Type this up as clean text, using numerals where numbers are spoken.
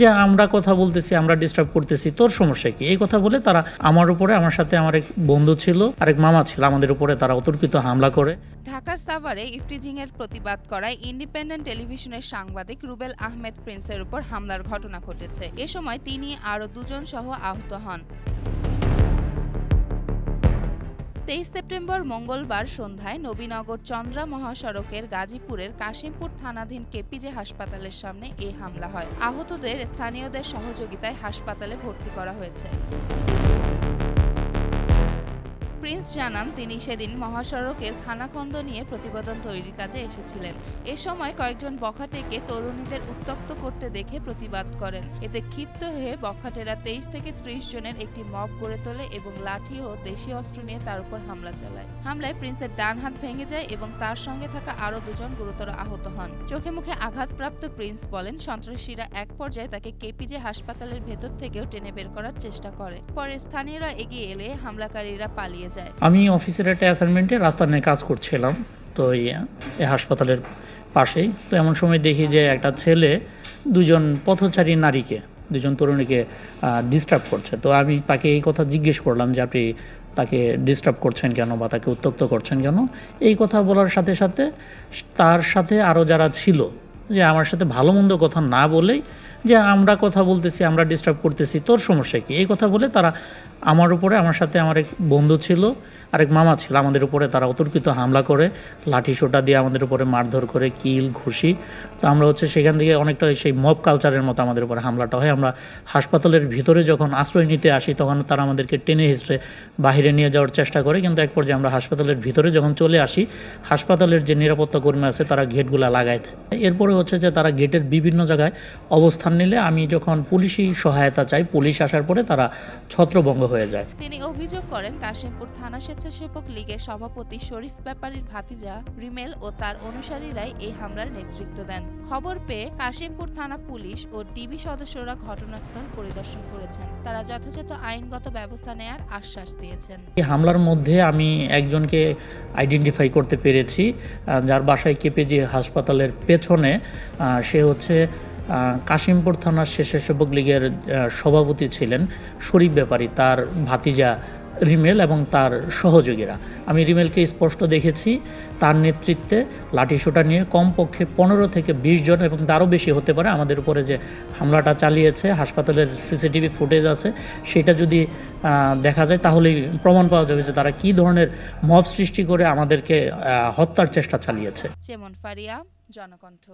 যে আমরা কথা বলতেছি, আমরা ডিস্টার্ব করতেছি, তোর সমস্যা কি, এই কথা বলে তারা আমার উপরে, আমার সাথে আমার এক বন্ধু ছিল, আরেক মামা ছিল, আমাদের উপরে তারা অতর্কিত হামলা করে। ঢাকার সাভারে ইফটিজিং এর প্রতিবাদ করায় ইন্ডিপেন্ডেন্ট টেলিভিশনের সাংবাদিক রুবেল আহমেদ প্রিন্সের উপর হামলার ঘটনা ঘটেছে। এ সময় তিনি আরও দুজন সহ আহত হন। 23 সেপ্টেম্বর মঙ্গলবার সন্ধ্যায় নবীনগর চন্দ্রা মহাসড়কের গাজীপুরের কাশিমপুর থানাধীন কেপিজে হাসপাতালের সামনে এই হামলা হয়। আহতদের স্থানীয়দের সহযোগিতায় হাসপাতালে ভর্তি করা হয়েছে। প্রিন্স জানান, তিনি সেদিন মহাসড়কের খানাখন্দ নিয়ে প্রতিবেদন তৈরির কাজে এসেছিলেন। এ সময় কয়েকজন বখাটেকে তরুণীদের উত্ত্যক্ত করতে দেখে প্রতিবাদ করেন। এতে ক্ষিপ্ত হয়ে বখাটেরা 23 থেকে 30 জনের একটি মব গড়ে তোলে এবং লাঠি ও দেশীয় অস্ত্র নিয়ে তার উপর হামলা চালায়। হামলায় প্রিন্সের ডান হাত ভেঙে যায় এবং তার সঙ্গে থাকা আরও দুজন গুরুতর আহত হন। চোখে মুখে আঘাতপ্রাপ্ত প্রিন্স বলেন, সন্ত্রাসীরা এক পর্যায়ে তাকে কেপিজে হাসপাতালের ভেতর থেকেও টেনে বের করার চেষ্টা করে। পরে স্থানীয়রা এগিয়ে এলে হামলাকারীরা পালিয়ে যায়। আমি অফিসের একটা অ্যাসাইনমেন্টে রাস্তা নিয়ে কাজ করছিলাম, তো এই হাসপাতালের পাশেই। তো এমন সময় দেখি যে একটা ছেলে দুজন পথচারী নারীকে, দুজন তরুণীকে ডিস্টার্ব করছে। তো আমি তাকে এই কথা জিজ্ঞেস করলাম যে আপনি তাকে ডিস্টার্ব করছেন কেন বা তাকে উত্ত্যক্ত করছেন কেন। এই কথা বলার সাথে সাথে তার সাথে আরও যারা ছিল, যে আমার সাথে ভালো মন্দ কথা না বলেই যে আমরা কথা বলতেছি, আমরা ডিস্টার্ব করতেছি, তোর সমস্যা কি, এই কথা বলে তারা আমার উপরে, আমার সাথে আমার এক বন্ধু ছিল, আরেক মামা ছিল, আমাদের উপরে তারা অতর্কিত হামলা করে, লাঠি সোটা দিয়ে আমাদের উপরে মারধর করে, কিল ঘুষি। তো আমরা সেখান থেকে অনেকটা সেই মব কালচারের মতো আমাদের উপরে হামলাটা হয়। আমরা হাসপাতালের ভিতরে যখন আশ্রয় নিতে আসি তখন তারা আমাদেরকে টেনে হিঁচড়ে বাইরে নিয়ে যাওয়ার চেষ্টা করে, কিন্তু এক পর্যায়ে আমরা হাসপাতালের ভিতরে যখন চলে আসি, হাসপাতালের যে নিরাপত্তা কর্মী আছে তারা গেটগুলো লাগায় দেয়। এরপরে যে তারা গেটের বিভিন্ন জায়গায় অবস্থান নিলে আমি যখন পুলিশি সহায়তা চাই, পুলিশ আসার পরে তারা ছত্রভঙ্গ হয়ে যায়। তিনি অভিযোগ করেন, কাশিমপুর থানা স্বেচ্ছাসেবক লীগের সভাপতি শরীফ ব্যাপারীর ভাতিজা রিমেল ও তার অনুসারীরাই এই হামলার নেতৃত্ব দেন। খবর পেয়ে কাশিমপুর থানা পুলিশ ও ডিবি সদস্যরা ঘটনাস্থল পরিদর্শন করেছেন। তারা যথাযথ আইনগত ব্যবস্থা নেয়ার আশ্বাস দিয়েছেন। এই হামলার মধ্যে আমি একজনকে আইডেন্টিফাই করতে পেরেছি, যার বাসায় কেপিজি হাসপাতালের পেছনে। সে কাশিমপুর থানার স্বেচ্ছাসেবক লীগের সভাপতি ছিলেন শরীফ ব্যাপারী, তার ভাতিজা রিমেল এবং তার সহযোগীরা। আমি রিমেলকে স্পষ্ট দেখেছি তার নেতৃত্বে লাঠিসোঁটা নিয়ে কমপক্ষে 15 থেকে 20 জন এবং তারও বেশি হতে পারে আমাদের উপরে যে হামলাটা চালিয়েছে। হাসপাতালের সিসিটিভি ফুটেজ আছে, সেটা যদি দেখা যায় তাহলেই প্রমাণ পাওয়া যাবে যে তারা কী ধরনের মব সৃষ্টি করে আমাদেরকে হত্যার চেষ্টা চালিয়েছে। যেমন ফারিয়া, জনকণ্ঠ।